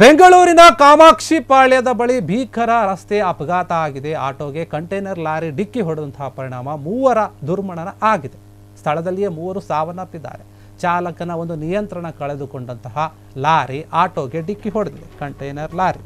ಬೆಂಗಳೂರಿನ ಕಾಮಾಕ್ಷಿ ಪಾಳ್ಯದ ಬಳಿ ಭೀಕರ ರಸ್ತೆ ಅಪಘಾತ ಆಗಿದೆ. ಆಟೋಗೆ ಕಂಟೈನರ್ ಲಾರಿ ಡಿಕ್ಕಿ ಹೊಡೆದಂತಹ ಪರಿಣಾಮ ಮೂವರ ದುರ್ಮರಣ ಆಗಿದೆ. ಸ್ಥಳದಲ್ಲಿಯೇ ಮೂವರು ಸಾವನ್ನಪ್ಪಿದ್ದಾರೆ. ಚಾಲಕನ ಒಂದು ನಿಯಂತ್ರಣ ಕಳೆದುಕೊಂಡಂತಹ ಲಾರಿ ಆಟೋಗೆ ಡಿಕ್ಕಿ ಹೊಡೆದಿದೆ. ಕಂಟೈನರ್ ಲಾರಿ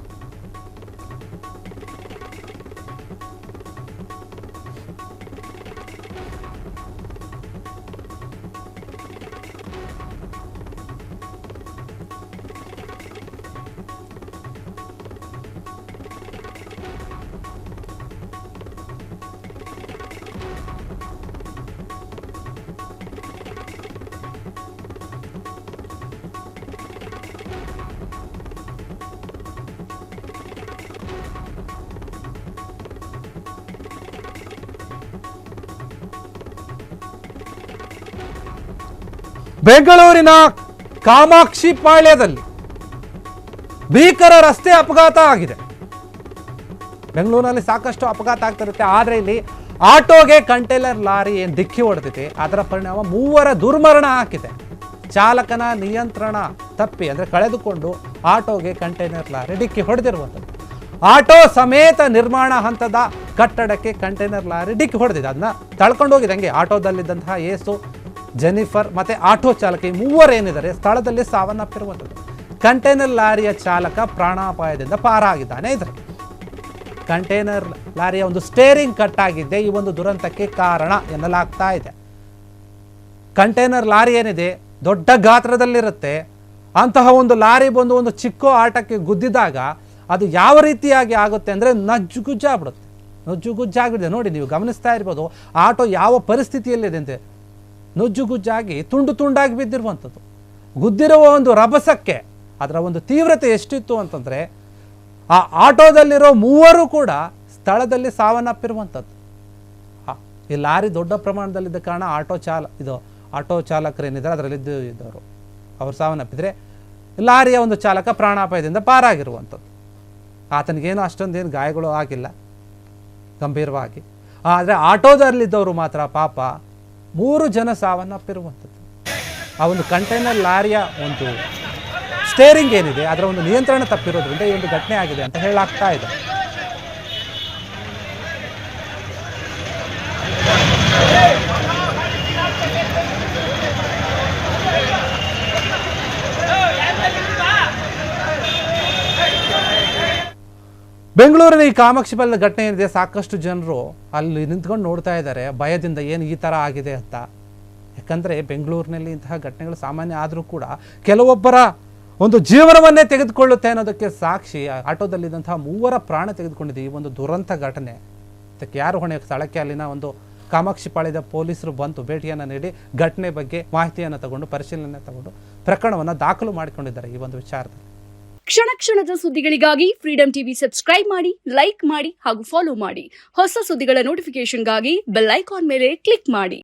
ಬೆಂಗಳೂರಿನ ಕಾಮಾಕ್ಷಿ ಪಾಳ್ಯದಲ್ಲಿ ಭೀಕರ ರಸ್ತೆ ಅಪಘಾತ ಆಗಿದೆ. ಬೆಂಗಳೂರಿನಲ್ಲಿ ಸಾಕಷ್ಟು ಅಪಘಾತ ಆಗ್ತಿರುತ್ತೆ, ಆದರೆ ಇಲ್ಲಿ ಆಟೋಗೆ ಕಂಟೈನರ್ ಲಾರಿ ಏನು ಡಿಕ್ಕಿ ಹೊಡೆದಿದೆ, ಅದರ ಪರಿಣಾಮ ಮೂವರ ದುರ್ಮರಣ ಆಗಿದೆ. ಚಾಲಕನ ನಿಯಂತ್ರಣ ತಪ್ಪಿ ಅಂದರೆ ಕಳೆದುಕೊಂಡು ಆಟೋಗೆ ಕಂಟೈನರ್ ಲಾರಿ ಡಿಕ್ಕಿ ಹೊಡೆದಿರುವಂಥದ್ದು. ಆಟೋ ಸಮೇತ ನಿರ್ಮಾಣ ಹಂತದ ಕಟ್ಟಡಕ್ಕೆ ಕಂಟೈನರ್ ಲಾರಿ ಡಿಕ್ಕಿ ಹೊಡೆದಿದೆ. ಅದನ್ನ ತಳ್ಕೊಂಡು ಹೋಗಿದೆ. ಹಂಗೆ ಆಟೋದಲ್ಲಿದ್ದಂತಹ ಏಸು, ಜೆನಿಫರ್ ಮತ್ತು ಆಟೋ ಚಾಲಕ ಈ ಮೂವರು ಏನಿದ್ದಾರೆ ಸ್ಥಳದಲ್ಲಿ ಸಾವನ್ನಪ್ಪಿರುವಂಥದ್ದು. ಕಂಟೈನರ್ ಲಾರಿಯ ಚಾಲಕ ಪ್ರಾಣಾಪಾಯದಿಂದ ಪಾರಾಗಿದ್ದಾನೆ. ಇದರ ಕಂಟೈನರ್ ಲಾರಿಯ ಒಂದು ಸ್ಟೇರಿಂಗ್ ಕಟ್ ಆಗಿದ್ದೆ ಈ ಒಂದು ದುರಂತಕ್ಕೆ ಕಾರಣ ಎನ್ನಲಾಗ್ತಾ ಇದೆ. ಕಂಟೈನರ್ ಲಾರಿ ಏನಿದೆ ದೊಡ್ಡ ಗಾತ್ರದಲ್ಲಿರುತ್ತೆ. ಅಂತಹ ಒಂದು ಲಾರಿ ಬಂದು ಒಂದು ಚಿಕ್ಕ ಆಟಕ್ಕೆ ಗುದ್ದಿದಾಗ ಅದು ಯಾವ ರೀತಿಯಾಗಿ ಆಗುತ್ತೆ ಅಂದರೆ ನಜ್ಜುಗುಜ್ಜಾಗ್ಬಿಡುತ್ತೆ. ನಜ್ಜುಗುಜ್ಜಾಗಿದೆ. ನೋಡಿ, ನೀವು ಗಮನಿಸ್ತಾ ಇರ್ಬೋದು ಆಟೋ ಯಾವ ಪರಿಸ್ಥಿತಿಯಲ್ಲಿದೆ ಅಂತೆ. ನುಜ್ಜುಗುಜ್ಜಾಗಿ ತುಂಡು ತುಂಡಾಗಿ ಬಿದ್ದಿರುವಂಥದ್ದು. ಗುದ್ದಿರುವ ಒಂದು ರಭಸಕ್ಕೆ ಅದರ ಒಂದು ತೀವ್ರತೆ ಎಷ್ಟಿತ್ತು ಅಂತಂದರೆ ಆ ಆಟೋದಲ್ಲಿರೋ ಮೂವರು ಕೂಡ ಸ್ಥಳದಲ್ಲಿ ಸಾವನ್ನಪ್ಪಿರುವಂಥದ್ದು. ಈ ಲಾರಿ ದೊಡ್ಡ ಪ್ರಮಾಣದಲ್ಲಿದ್ದ ಕಾರಣ ಆಟೋ ಚಾಲಕರೇನಿದ್ದಾರೆ ಅದರಲ್ಲಿದ್ದವರು ಅವರು ಸಾವನ್ನಪ್ಪಿದರೆ, ಲಾರಿಯ ಒಂದು ಚಾಲಕ ಪ್ರಾಣಾಪಾಯದಿಂದ ಪಾರಾಗಿರುವಂಥದ್ದು. ಆತನಿಗೇನು ಅಷ್ಟೊಂದೇನು ಗಾಯಗಳು ಆಗಿಲ್ಲ ಗಂಭೀರವಾಗಿ. ಆದರೆ ಆಟೋದಲ್ಲಿದ್ದವರು ಮಾತ್ರ ಪಾಪ 3 ಜನ ಸಾವನ್ನಪ್ಪಿರುವಂಥದ್ದು. ಆ ಒಂದು ಕಂಟೈನರ್ ಲಾರಿಯ ಒಂದು ಸ್ಟೇರಿಂಗ್ ಏನಿದೆ ಅದರ ಒಂದು ನಿಯಂತ್ರಣ ತಪ್ಪಿರೋದ್ರಿಂದ ಈ ಒಂದು ಘಟನೆ ಆಗಿದೆ ಅಂತ ಹೇಳಾಗ್ತಾ ಇದೆ. ಬೆಂಗಳೂರಿನ ಈ ಕಾಮಾಕ್ಷಿ ಪಾಳ್ಯದ ಘಟನೆ ಏನಿದೆ, ಸಾಕಷ್ಟು ಜನರು ಅಲ್ಲಿ ನಿಂತ್ಕೊಂಡು ನೋಡ್ತಾ ಇದ್ದಾರೆ ಭಯದಿಂದ, ಏನು ಈ ಥರ ಆಗಿದೆ ಅಂತ. ಯಾಕಂದರೆ ಬೆಂಗಳೂರಿನಲ್ಲಿ ಇಂತಹ ಘಟನೆಗಳು ಸಾಮಾನ್ಯ ಆದರೂ ಕೂಡ ಕೆಲವೊಬ್ಬರ ಒಂದು ಜೀವನವನ್ನೇ ತೆಗೆದುಕೊಳ್ಳುತ್ತೆ ಅನ್ನೋದಕ್ಕೆ ಸಾಕ್ಷಿ ಆಟೋದಲ್ಲಿದ್ದಂತಹ ಮೂವರ ಪ್ರಾಣ ತೆಗೆದುಕೊಂಡಿದೆ ಈ ಒಂದು ದುರಂತ ಘಟನೆ. ಅದಕ್ಕೆ ಯಾರು ಹೊಣೆ? ಸ್ಥಳಕ್ಕೆ ಅಲ್ಲಿನ ಒಂದು ಕಾಮಾಕ್ಷಿ ಪಾಳ್ಯದ ಪೊಲೀಸರು ಬಂದು ಭೇಟಿಯನ್ನು ನೀಡಿ ಘಟನೆ ಬಗ್ಗೆ ಮಾಹಿತಿಯನ್ನು ತಗೊಂಡು ಪರಿಶೀಲನೆ ತಗೊಂಡು ಪ್ರಕರಣವನ್ನು ದಾಖಲು ಮಾಡಿಕೊಂಡಿದ್ದಾರೆ. ಈ ಒಂದು ವಿಚಾರದಲ್ಲಿ ಕ್ಷಣ ಕ್ಷಣದ ಸುದ್ದಿಗಳಿಗಾಗಿ ಫ್ರೀಡಂ ಟಿವಿ ಸಬ್ಸ್ಕ್ರೈಬ್ ಮಾಡಿ, ಲೈಕ್ ಮಾಡಿ ಹಾಗೂ ಫಾಲೋ ಮಾಡಿ. ಹೊಸ ಸುದ್ದಿಗಳ ನೋಟಿಫಿಕೇಶನ್ಗಾಗಿ ಬೆಲ್ ಐಕಾನ್ ಮೇಲೆ ಕ್ಲಿಕ್ ಮಾಡಿ.